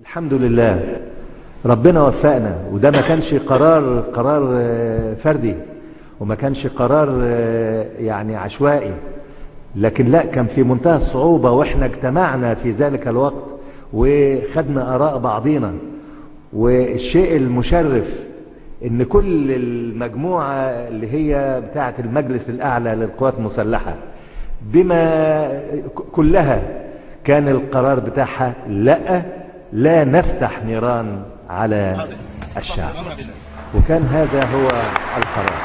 الحمد لله ربنا وفقنا، وده ما كانش قرار فردي، وما كانش قرار يعني عشوائي، لكن لا، كان في منتهى الصعوبة، واحنا اجتمعنا في ذلك الوقت وخدنا آراء بعضينا. والشيء المشرف ان كل المجموعة اللي هي بتاعة المجلس الأعلى للقوات المسلحة بما كلها كان القرار بتاعها لا نفتح نيران على الشعب، وكان هذا هو القرار.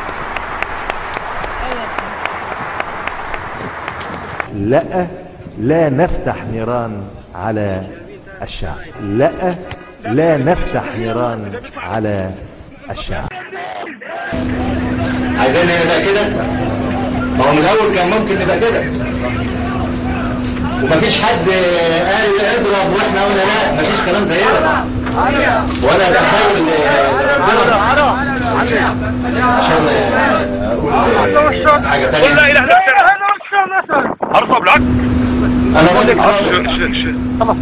لا نفتح نيران على الشعب، لا نفتح نيران على الشعب. عايزين نبقى كده؟ ما هو من الاول كان ممكن نبقى كده، ومفيش حد قال اضرب واحنا قلنا لا، مفيش كلام زي ده، ولا دخل عشان اقول حاجه ثانيه. لا اله الا الله ارفع بالعكس. انا راجل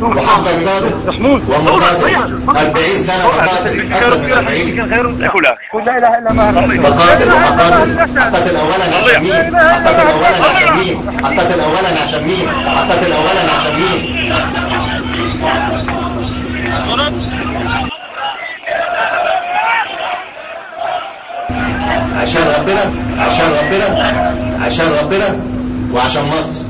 وحقك صادق ومقاتل 40 سنه مقاتل، اكثر من 40. لا اله الا الله مقاتل ومقاتل. اقتتل اولا عشان مين؟ اقتتل اولا عشان مين؟ اقتتل اولا عشان مين؟ اقتتل اولا عشان مين؟ عشان ربنا، عشان ربنا، عشان ربنا، وعشان مصر.